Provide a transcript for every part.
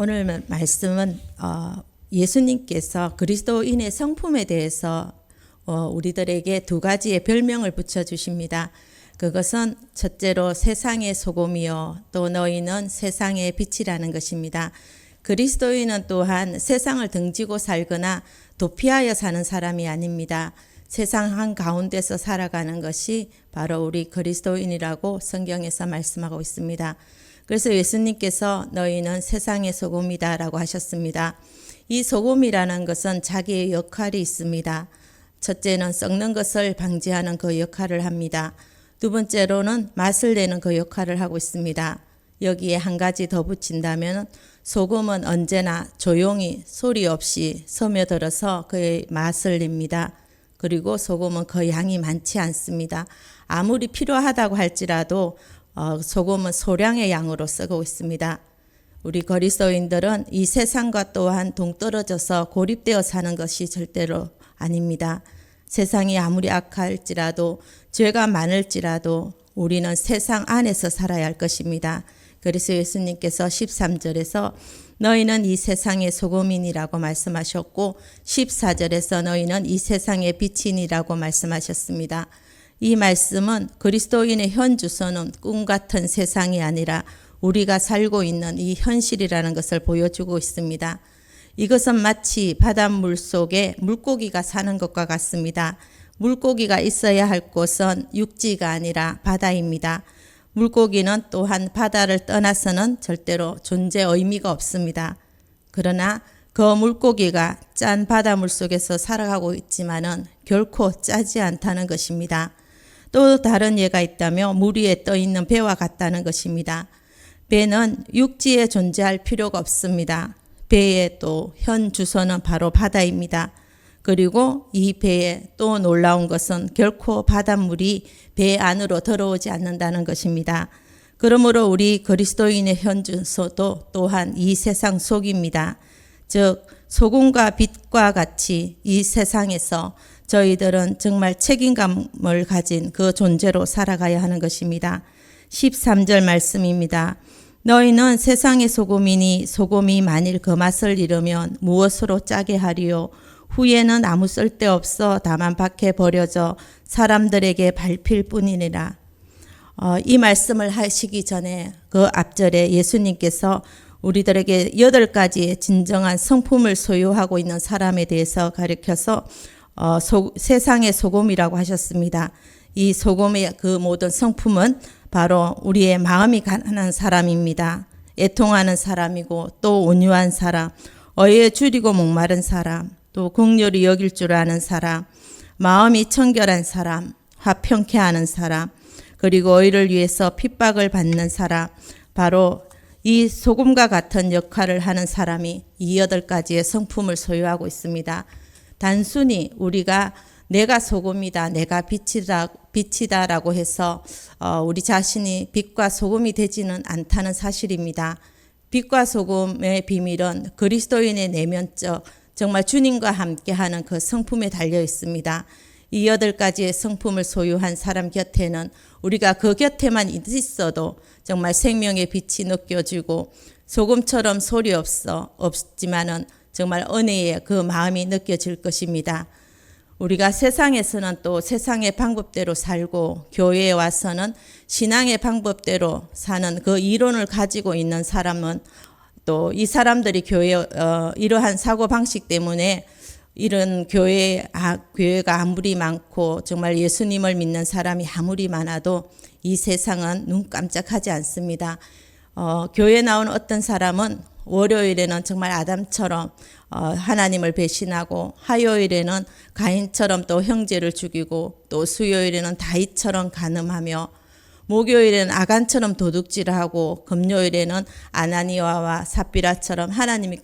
오늘 말씀은 예수님께서 그리스도인의 성품에 대해서 우리들에게 두 가지의 별명을 붙여주십니다. 그것은 첫째로 세상의 소금이요 또 너희는 세상의 빛이라는 것입니다. 그리스도인은 또한 세상을 등지고 살거나 도피하여 사는 사람이 아닙니다. 세상 한가운데서 살아가는 것이 바로 우리 그리스도인이라고 성경에서 말씀하고 있습니다. 그래서 예수님께서 너희는 세상의 소금이다 라고 하셨습니다. 이 소금이라는 것은 자기의 역할이 있습니다. 첫째는 썩는 것을 방지하는 그 역할을 합니다. 두 번째로는 맛을 내는 그 역할을 하고 있습니다. 여기에 한 가지 더 붙인다면 소금은 언제나 조용히 소리 없이 스며들어서 그의 맛을 냅니다. 그리고 소금은 그 양이 많지 않습니다. 아무리 필요하다고 할지라도 소금은 소량의 양으로 쓰고 있습니다. 우리 그리스도인들은 이 세상과 또한 동떨어져서 고립되어 사는 것이 절대로 아닙니다. 세상이 아무리 악할지라도 죄가 많을지라도 우리는 세상 안에서 살아야 할 것입니다. 그래서 예수님께서 13절에서 너희는 이 세상의 소금이니라고 말씀하셨고 14절에서 너희는 이 세상의 빛이니라고 말씀하셨습니다. 이 말씀은 그리스도인의 현 주소는 꿈 같은 세상이 아니라 우리가 살고 있는 이 현실이라는 것을 보여주고 있습니다. 이것은 마치 바닷물 속에 물고기가 사는 것과 같습니다. 물고기가 있어야 할 곳은 육지가 아니라 바다입니다. 물고기는 또한 바다를 떠나서는 절대로 존재 의미가 없습니다. 그러나 그 물고기가 짠 바닷물 속에서 살아가고 있지만은 결코 짜지 않다는 것입니다. 또 다른 예가 있다며 물 위에 떠 있는 배와 같다는 것입니다. 배는 육지에 존재할 필요가 없습니다. 배의 또 현 주소는 바로 바다입니다. 그리고 이 배에 또 놀라운 것은 결코 바닷물이 배 안으로 들어오지 않는다는 것입니다. 그러므로 우리 그리스도인의 현 주소도 또한 이 세상 속입니다. 즉 소금과 빛과 같이 이 세상에서 저희들은 정말 책임감을 가진 그 존재로 살아가야 하는 것입니다. 13절 말씀입니다. 너희는 세상의 소금이니 소금이 만일 그 맛을 잃으면 무엇으로 짜게 하리요? 후에는 아무 쓸데없어 다만 밖에 버려져 사람들에게 밟힐 뿐이니라. 이 말씀을 하시기 전에 그 앞절에 예수님께서 우리들에게 8가지의 진정한 성품을 소유하고 있는 사람에 대해서 가르쳐서 세상의 소금이라고 하셨습니다. 이 소금의 그 모든 성품은 바로 우리의 마음이 가난한 사람입니다. 애통하는 사람이고 또 온유한 사람, 어에 줄이고 목마른 사람, 또 긍휼히 여길 줄 아는 사람, 마음이 청결한 사람, 화평케 하는 사람, 그리고 의를 위해서 핍박을 받는 사람, 바로 이 소금과 같은 역할을 하는 사람이 이 8가지의 성품을 소유하고 있습니다. 단순히 우리가 내가 소금이다, 내가 빛이다라고 해서 우리 자신이 빛과 소금이 되지는 않다는 사실입니다. 빛과 소금의 비밀은 그리스도인의 내면적 정말 주님과 함께하는 그 성품에 달려 있습니다. 이 8가지의 성품을 소유한 사람 곁에는 우리가 그 곁에만 있어도 정말 생명의 빛이 느껴지고 소금처럼 소리 없지만은 정말 은혜의 그 마음이 느껴질 것입니다. 우리가 세상에서는 또 세상의 방법대로 살고 교회에 와서는 신앙의 방법대로 사는 그 이론을 가지고 있는 사람은 또 이 사람들이 이러한 사고방식 때문에 이런 교회가 아무리 많고 정말 예수님을 믿는 사람이 아무리 많아도 이 세상은 눈 깜짝하지 않습니다. 교회에 나온 어떤 사람은 월요일에는 정말 아담처럼 하나님을 배신하고 화요일에는 가인처럼 또 형제를 죽이고 또 수요일에는 다윗처럼 간음하며 목요일에는 아간처럼 도둑질하고 금요일에는 아나니아와 삽비라처럼 하나님의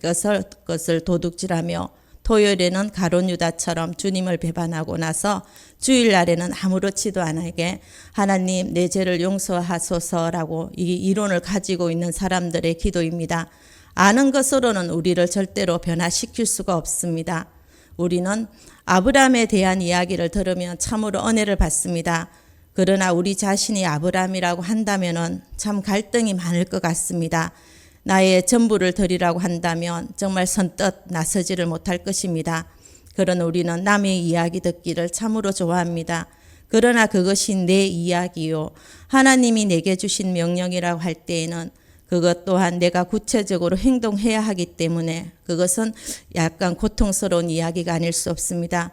것을 도둑질하며 토요일에는 가룟 유다처럼 주님을 배반하고 나서 주일날에는 아무렇지도 않게 하나님 내 죄를 용서하소서라고 이 이론을 가지고 있는 사람들의 기도입니다. 아는 것으로는 우리를 절대로 변화시킬 수가 없습니다. 우리는 아브라함에 대한 이야기를 들으면 참으로 은혜를 받습니다. 그러나 우리 자신이 아브라함이라고 한다면은 참 갈등이 많을 것 같습니다. 나의 전부를 드리라고 한다면 정말 선뜻 나서지를 못할 것입니다. 그런 우리는 남의 이야기 듣기를 참으로 좋아합니다. 그러나 그것이 내 이야기요, 하나님이 내게 주신 명령이라고 할 때에는 그것 또한 내가 구체적으로 행동해야 하기 때문에 그것은 약간 고통스러운 이야기가 아닐 수 없습니다.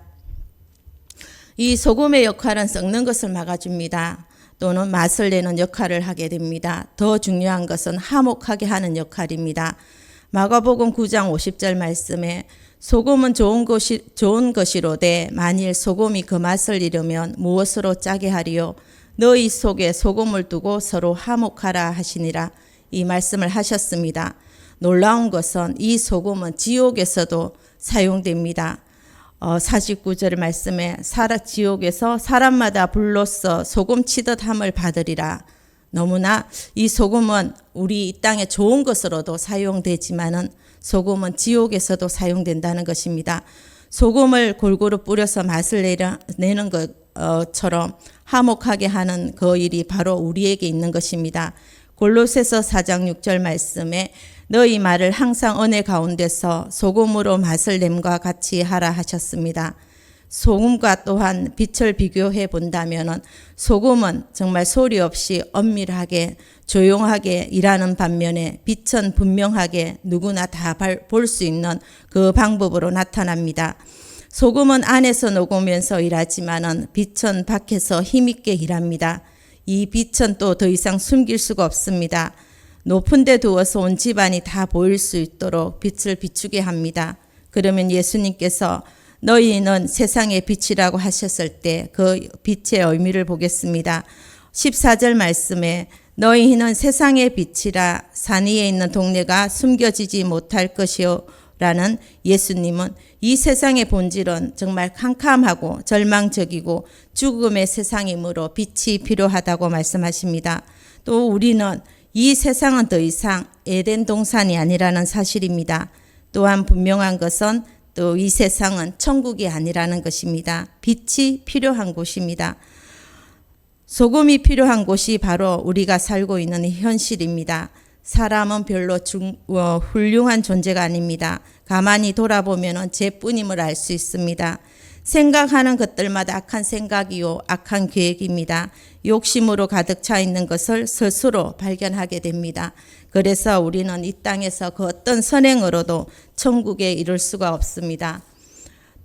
이 소금의 역할은 썩는 것을 막아줍니다. 또는 맛을 내는 역할을 하게 됩니다. 더 중요한 것은 화목하게 하는 역할입니다. 마가복음 9장 50절 말씀에 소금은 좋은 것이로되 만일 소금이 그 맛을 잃으면 무엇으로 짜게 하리요? 너희 속에 소금을 두고 서로 화목하라 하시니라. 이 말씀을 하셨습니다. 놀라운 것은 이 소금은 지옥에서도 사용됩니다. 49절 말씀에 지옥에서 사람마다 불로써 소금 치듯 함을 받으리라. 너무나 이 소금은 우리 이 땅에 좋은 것으로도 사용되지만은 소금은 지옥에서도 사용된다는 것입니다. 소금을 골고루 뿌려서 맛을 내는 것처럼 화목하게 하는 그 일이 바로 우리에게 있는 것입니다. 골로새서 4장 6절 말씀에 너희 말을 항상 은혜 가운데서 소금으로 맛을 냄과 같이 하라 하셨습니다. 소금과 또한 빛을 비교해 본다면 소금은 정말 소리 없이 엄밀하게 조용하게 일하는 반면에 빛은 분명하게 누구나 다 볼 수 있는 그 방법으로 나타납니다. 소금은 안에서 녹으면서 일하지만은 빛은 밖에서 힘있게 일합니다. 이 빛은 또 더 이상 숨길 수가 없습니다. 높은 데 두어서 온 집안이 다 보일 수 있도록 빛을 비추게 합니다. 그러면 예수님께서 너희는 세상의 빛이라고 하셨을 때 그 빛의 의미를 보겠습니다. 14절 말씀에 너희는 세상의 빛이라 산 위에 있는 동네가 숨겨지지 못할 것이요 라는 예수님은 이 세상의 본질은 정말 캄캄하고 절망적이고 죽음의 세상이므로 빛이 필요하다고 말씀하십니다. 또 우리는 이 세상은 더 이상 에덴 동산이 아니라는 사실입니다. 또한 분명한 것은 또 이 세상은 천국이 아니라는 것입니다. 빛이 필요한 곳입니다. 소금이 필요한 곳이 바로 우리가 살고 있는 현실입니다. 사람은 별로 훌륭한 존재가 아닙니다. 가만히 돌아보면 죄뿐임을 알 수 있습니다. 생각하는 것들마다 악한 생각이요 악한 계획입니다. 욕심으로 가득 차 있는 것을 스스로 발견하게 됩니다. 그래서 우리는 이 땅에서 그 어떤 선행으로도 천국에 이를 수가 없습니다.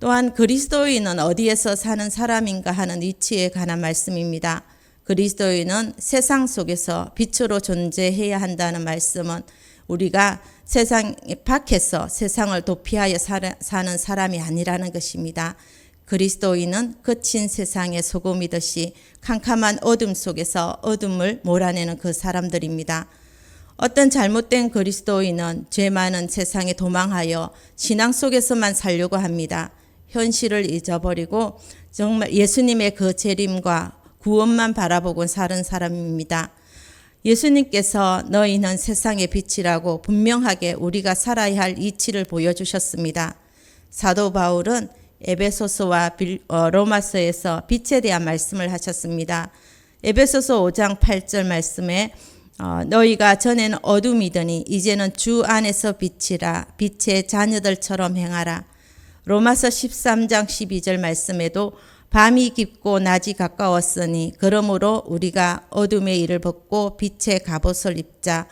또한 그리스도인은 어디에서 사는 사람인가 하는 위치에 관한 말씀입니다. 그리스도인은 세상 속에서 빛으로 존재해야 한다는 말씀은 우리가 세상 밖에서 세상을 도피하여 사는 사람이 아니라는 것입니다. 그리스도인은 거친 세상의 소금이듯이 캄캄한 어둠 속에서 어둠을 몰아내는 그 사람들입니다. 어떤 잘못된 그리스도인은 죄 많은 세상에 도망하여 신앙 속에서만 살려고 합니다. 현실을 잊어버리고 정말 예수님의 그 재림과 구원만 바라보고 사는 사람입니다. 예수님께서 너희는 세상의 빛이라고 분명하게 우리가 살아야 할 이치를 보여주셨습니다. 사도 바울은 에베소서와 로마서에서 빛에 대한 말씀을 하셨습니다. 에베소서 5장 8절 말씀에 너희가 전에는 어둠이더니 이제는 주 안에서 빛이라 빛의 자녀들처럼 행하라. 로마서 13장 12절 말씀에도 밤이 깊고 낮이 가까웠으니 그러므로 우리가 어둠의 일을 벗고 빛의 갑옷을 입자.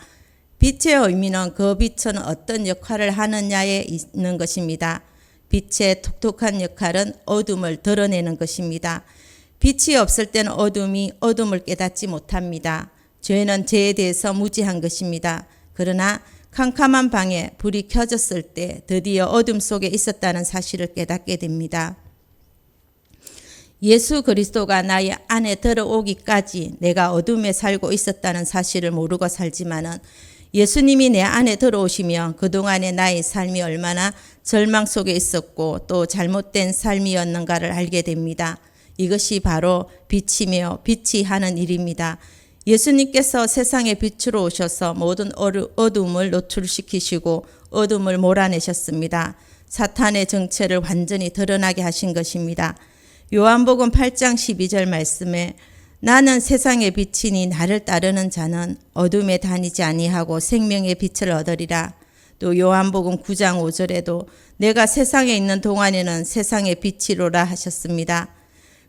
빛의 의미는 그 빛은 어떤 역할을 하느냐에 있는 것입니다. 빛의 독특한 역할은 어둠을 드러내는 것입니다. 빛이 없을 때는 어둠이 어둠을 깨닫지 못합니다. 죄는 죄에 대해서 무지한 것입니다. 그러나 캄캄한 방에 불이 켜졌을 때 드디어 어둠 속에 있었다는 사실을 깨닫게 됩니다. 예수 그리스도가 나의 안에 들어오기까지 내가 어둠에 살고 있었다는 사실을 모르고 살지만은 예수님이 내 안에 들어오시면 그동안의 나의 삶이 얼마나 절망 속에 있었고 또 잘못된 삶이었는가를 알게 됩니다. 이것이 바로 빛이며 빛이 하는 일입니다. 예수님께서 세상의 빛으로 오셔서 모든 어둠을 노출시키시고 어둠을 몰아내셨습니다. 사탄의 정체를 완전히 드러나게 하신 것입니다. 요한복음 8장 12절 말씀에 나는 세상의 빛이니 나를 따르는 자는 어둠에 다니지 아니하고 생명의 빛을 얻으리라. 또 요한복음 9장 5절에도 내가 세상에 있는 동안에는 세상의 빛이로라 하셨습니다.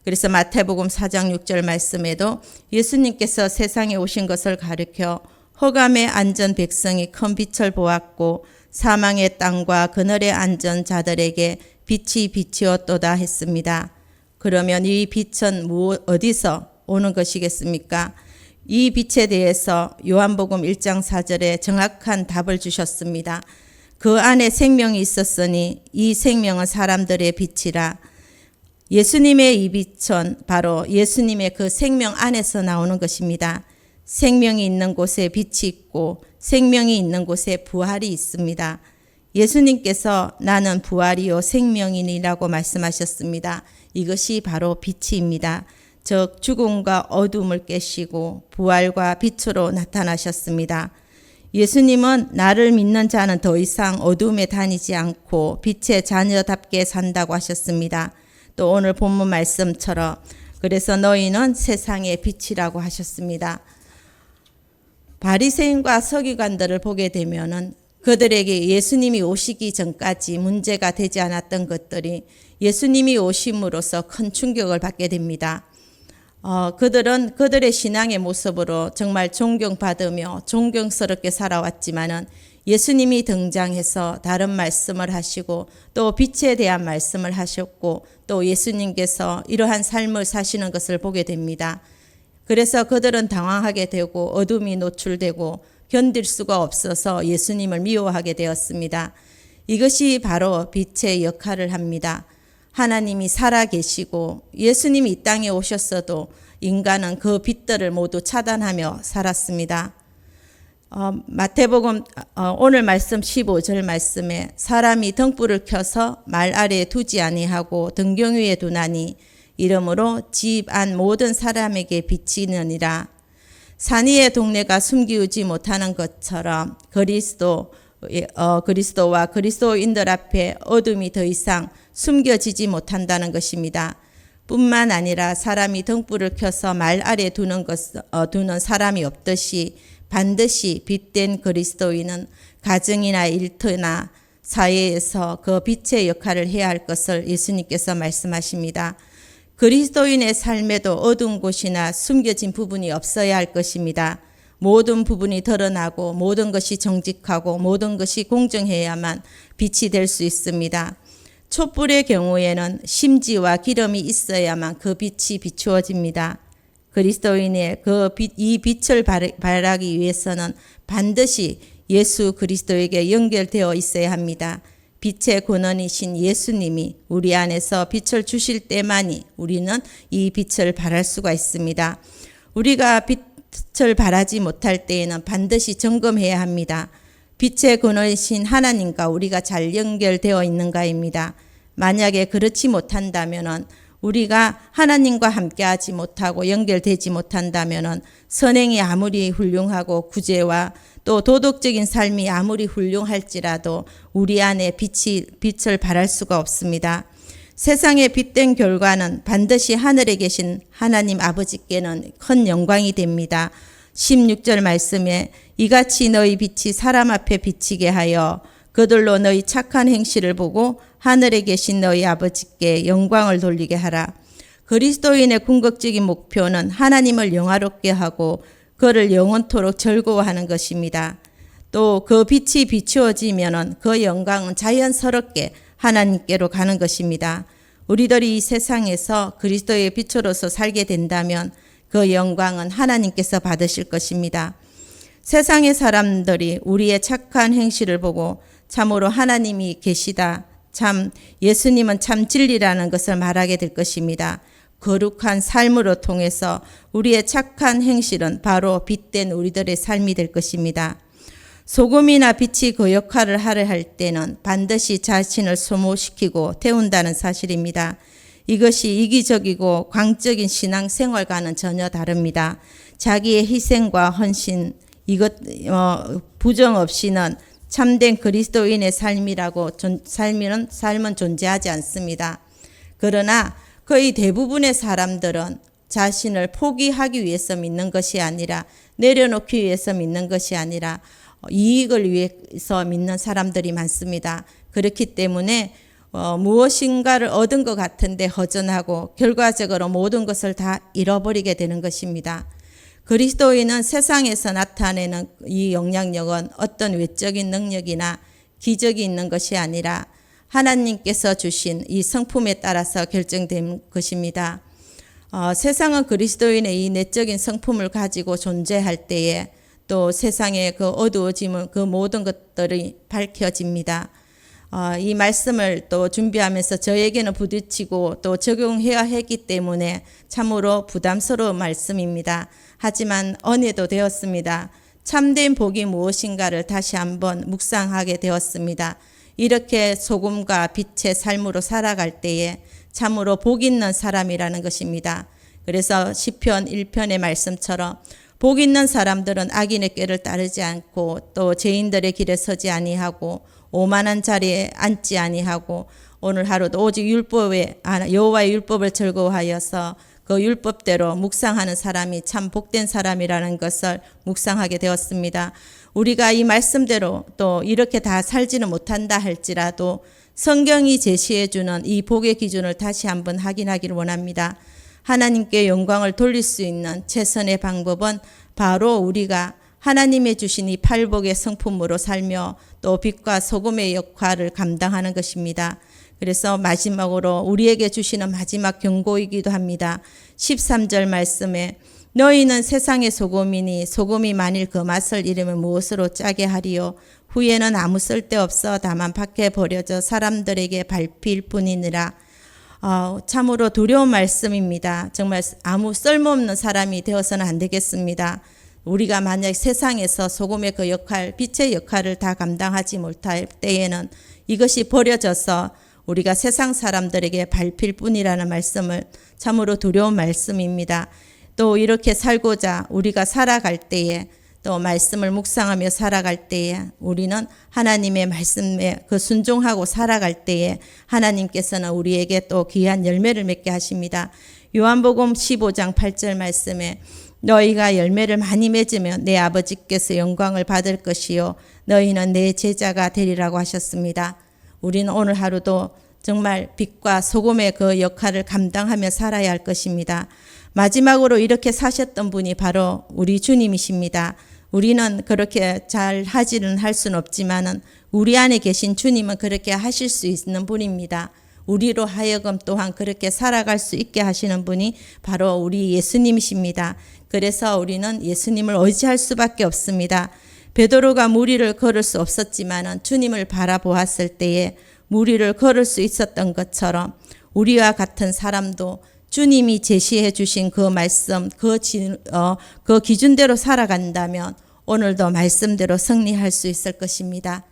그래서 마태복음 4장 6절 말씀에도 예수님께서 세상에 오신 것을 가리켜 흑암에 앉은 백성이 큰 빛을 보았고 사망의 땅과 그늘에 앉은 자들에게 빛이 비치었도다 했습니다. 그러면 이 빛은 어디서 오는 것이겠습니까? 이 빛에 대해서 요한복음 1장 4절에 정확한 답을 주셨습니다. 그 안에 생명이 있었으니 이 생명은 사람들의 빛이라. 예수님의 이 빛은 바로 예수님의 그 생명 안에서 나오는 것입니다. 생명이 있는 곳에 빛이 있고 생명이 있는 곳에 부활이 있습니다. 예수님께서 나는 부활이요 생명이니라고 말씀하셨습니다. 이것이 바로 빛입니다. 즉 죽음과 어둠을 깨시고 부활과 빛으로 나타나셨습니다. 예수님은 나를 믿는 자는 더 이상 어둠에 다니지 않고 빛의 자녀답게 산다고 하셨습니다. 또 오늘 본문 말씀처럼 그래서 너희는 세상의 빛이라고 하셨습니다. 바리새인과 서기관들을 보게 되면은 그들에게 예수님이 오시기 전까지 문제가 되지 않았던 것들이 예수님이 오심으로써 큰 충격을 받게 됩니다. 그들은 그들의 신앙의 모습으로 정말 존경받으며 존경스럽게 살아왔지만은 예수님이 등장해서 다른 말씀을 하시고 또 빛에 대한 말씀을 하셨고 또 예수님께서 이러한 삶을 사시는 것을 보게 됩니다. 그래서 그들은 당황하게 되고 어둠이 노출되고 견딜 수가 없어서 예수님을 미워하게 되었습니다. 이것이 바로 빛의 역할을 합니다. 하나님이 살아계시고 예수님이 이 땅에 오셨어도 인간은 그 빛들을 모두 차단하며 살았습니다. 마태복음 오늘 말씀 15절 말씀에 사람이 등불을 켜서 말 아래에 두지 아니하고 등경 위에 두나니 이러므로 집 안 모든 사람에게 비치느니라. 산 위의 동네가 숨기우지 못하는 것처럼 그리스도와 그리스도인들 앞에 어둠이 더 이상 숨겨지지 못한다는 것입니다. 뿐만 아니라 사람이 등불을 켜서 말 아래 두는 사람이 없듯이 반드시 빛된 그리스도인은 가정이나 일터나 사회에서 그 빛의 역할을 해야 할 것을 예수님께서 말씀하십니다. 그리스도인의 삶에도 어두운 곳이나 숨겨진 부분이 없어야 할 것입니다. 모든 부분이 드러나고 모든 것이 정직하고 모든 것이 공정해야만 빛이 될 수 있습니다. 촛불의 경우에는 심지와 기름이 있어야만 그 빛이 비추어집니다. 그리스도인의 이 빛을 발하기 위해서는 반드시 예수 그리스도에게 연결되어 있어야 합니다. 빛의 근원이신 예수님이 우리 안에서 빛을 주실 때만이 우리는 이 빛을 발할 수가 있습니다. 우리가 빛을 발하지 못할 때에는 반드시 점검해야 합니다. 빛의 근원이신 하나님과 우리가 잘 연결되어 있는가입니다. 만약에 그렇지 못한다면은 우리가 하나님과 함께하지 못하고 연결되지 못한다면은 선행이 아무리 훌륭하고 구제와 또 도덕적인 삶이 아무리 훌륭할지라도 우리 안에 빛을 발할 수가 없습니다. 세상에 빛된 결과는 반드시 하늘에 계신 하나님 아버지께는 큰 영광이 됩니다. 16절 말씀에 이같이 너희 빛이 사람 앞에 비치게 하여 그들로 너희 착한 행실을 보고 하늘에 계신 너희 아버지께 영광을 돌리게 하라. 그리스도인의 궁극적인 목표는 하나님을 영화롭게 하고 그를 영원토록 즐거워하는 것입니다. 또 그 빛이 비추어지면 그 영광은 자연스럽게 하나님께로 가는 것입니다. 우리들이 이 세상에서 그리스도의 빛으로서 살게 된다면 그 영광은 하나님께서 받으실 것입니다. 세상의 사람들이 우리의 착한 행실을 보고 참으로 하나님이 계시다, 참 예수님은 참 진리라는 것을 말하게 될 것입니다. 거룩한 삶으로 통해서 우리의 착한 행실은 바로 빛된 우리들의 삶이 될 것입니다. 소금이나 빛이 그 역할을 하려 할 때는 반드시 자신을 소모시키고 태운다는 사실입니다. 이것이 이기적이고 광적인 신앙생활과는 전혀 다릅니다. 자기의 희생과 헌신, 부정 없이는 참된 그리스도인의 삶은 존재하지 않습니다. 그러나 거의 대부분의 사람들은 자신을 포기하기 위해서 믿는 것이 아니라 내려놓기 위해서 믿는 것이 아니라 이익을 위해서 믿는 사람들이 많습니다. 그렇기 때문에 무엇인가를 얻은 것 같은데 허전하고 결과적으로 모든 것을 다 잃어버리게 되는 것입니다. 그리스도인은 세상에서 나타내는 이 영향력은 어떤 외적인 능력이나 기적이 있는 것이 아니라 하나님께서 주신 이 성품에 따라서 결정된 것입니다. 세상은 그리스도인의 이 내적인 성품을 가지고 존재할 때에 또 세상의 그 어두워짐은 그 모든 것들이 밝혀집니다. 이 말씀을 또 준비하면서 저에게는 부딪히고 또 적용해야 했기 때문에 참으로 부담스러운 말씀입니다. 하지만 은혜도 되었습니다. 참된 복이 무엇인가를 다시 한번 묵상하게 되었습니다. 이렇게 소금과 빛의 삶으로 살아갈 때에 참으로 복 있는 사람이라는 것입니다. 그래서 시편 1편의 말씀처럼 복 있는 사람들은 악인의 꾀를 따르지 않고 또 죄인들의 길에 서지 아니하고 오만한 자리에 앉지 아니하고 오늘 하루도 오직 여호와의 율법을 즐거워하여서 그 율법대로 묵상하는 사람이 참 복된 사람이라는 것을 묵상하게 되었습니다. 우리가 이 말씀대로 또 이렇게 다 살지는 못한다 할지라도 성경이 제시해주는 이 복의 기준을 다시 한번 확인하기를 원합니다. 하나님께 영광을 돌릴 수 있는 최선의 방법은 바로 우리가 하나님의 주신 이 팔복의 성품으로 살며 또 빛과 소금의 역할을 감당하는 것입니다. 그래서 마지막으로 우리에게 주시는 마지막 경고이기도 합니다. 13절 말씀에 너희는 세상의 소금이니 소금이 만일 그 맛을 잃으면 무엇으로 짜게 하리요. 후에는 아무 쓸데없어 다만 밖에 버려져 사람들에게 밟힐 뿐이니라. 참으로 두려운 말씀입니다. 정말 아무 쓸모없는 사람이 되어서는 안 되겠습니다. 우리가 만약 세상에서 소금의 그 역할, 빛의 역할을 다 감당하지 못할 때에는 이것이 버려져서 우리가 세상 사람들에게 밟힐 뿐이라는 말씀을 참으로 두려운 말씀입니다. 또 이렇게 살고자 우리가 살아갈 때에 또 말씀을 묵상하며 살아갈 때에 우리는 하나님의 말씀에 그 순종하고 살아갈 때에 하나님께서는 우리에게 또 귀한 열매를 맺게 하십니다. 요한복음 15장 8절 말씀에 너희가 열매를 많이 맺으면 내 아버지께서 영광을 받을 것이요 너희는 내 제자가 되리라고 하셨습니다. 우리는 오늘 하루도 정말 빛과 소금의 그 역할을 감당하며 살아야 할 것입니다. 마지막으로 이렇게 사셨던 분이 바로 우리 주님이십니다. 우리는 그렇게 잘 하지는 할 수는 없지만은 우리 안에 계신 주님은 그렇게 하실 수 있는 분입니다. 우리로 하여금 또한 그렇게 살아갈 수 있게 하시는 분이 바로 우리 예수님이십니다. 그래서 우리는 예수님을 의지할 수밖에 없습니다. 베드로가 무리를 걸을 수 없었지만은 주님을 바라보았을 때에 무리를 걸을 수 있었던 것처럼 우리와 같은 사람도 주님이 제시해 주신 그 말씀, 그 기준대로 살아간다면 오늘도 말씀대로 승리할 수 있을 것입니다.